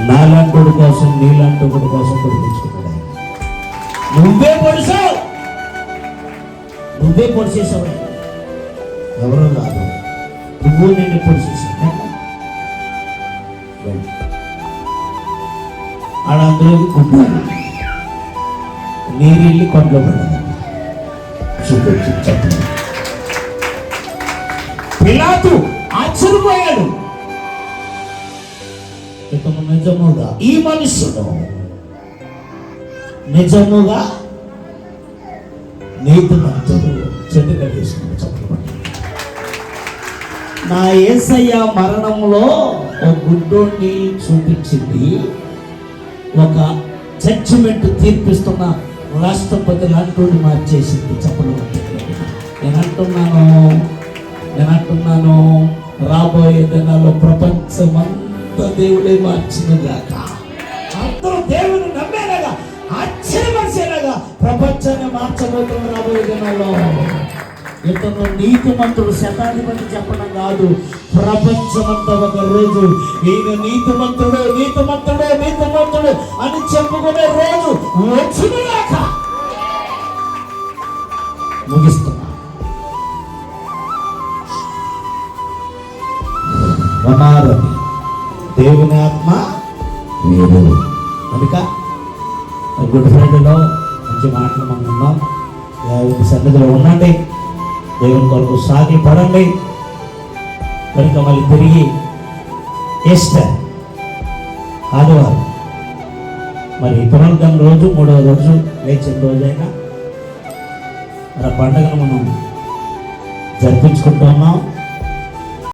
నాలాంటి కోసం నీలాంటి కోసం పొడిపించుకున్నాడు ఆయన. నువ్వే పొడిచావు, నువ్వే పొడిచేసావు, ఎవరో కాదు, నువ్వు నేను పొడిచేసావు. ఆడందరూ కుట్టారు, నీరిల్లి కొండలో పడ్డది. చూపించి చెప్పండి. పిలాతు ఆశ్చర్యపోయాడు. ఇతను నిజముగా, ఈ మనుషుడు నిజముగా నీతిమంతుడు. చెట్టు కట్టేసుకుని చెప్పండి. నా యేసయ్య మరణంలో ఒక గుడ్డోడిని చూపించింది, ఒక జడ్జిమెంట్ తీర్పిస్తున్న రాష్ట్రపతి లాంటి మార్చేసింది. చెప్పండి. నేనంటున్నాను రాబోయే దినాల్లో ప్రపంచమంతా దేవుడే మార్చినగాక, అందరూ దేవుని నమ్మేలాగా, ఆశ్చర్యపరిచేలాగా ప్రపంచాన్ని మార్చబోతున్న రాబోయే దినాల్లో. ఇతను నీతిమంతుడు, శతాధిపతి చెప్పడం కాదు, ప్రపంచమంతా ఒక రోజు ఈయన నీతిమంతుడు నీతిమంతుడు నీతిమంతుడు అని చెప్పుకునే రోజు వచ్చినగాక. ముగిస్తున్నా. వనారని దేవుని ఆత్మ మీరు కనుక గుడ్ ఫ్రైడేలో మంచి మాటలు మనం ఉన్నాం. దేవుని సన్నిధిలో ఉండండి, దేవుని కొరకు సాగి పడండి. కనుక మళ్ళీ తిరిగి ఈస్టర్ ఆదివారం, మరి పునరుద్ధరణ రోజు, 3వ రోజు, లేచిన రోజైనా మన పండుగను మనం జరిపించుకుంటూ ఉన్నాం.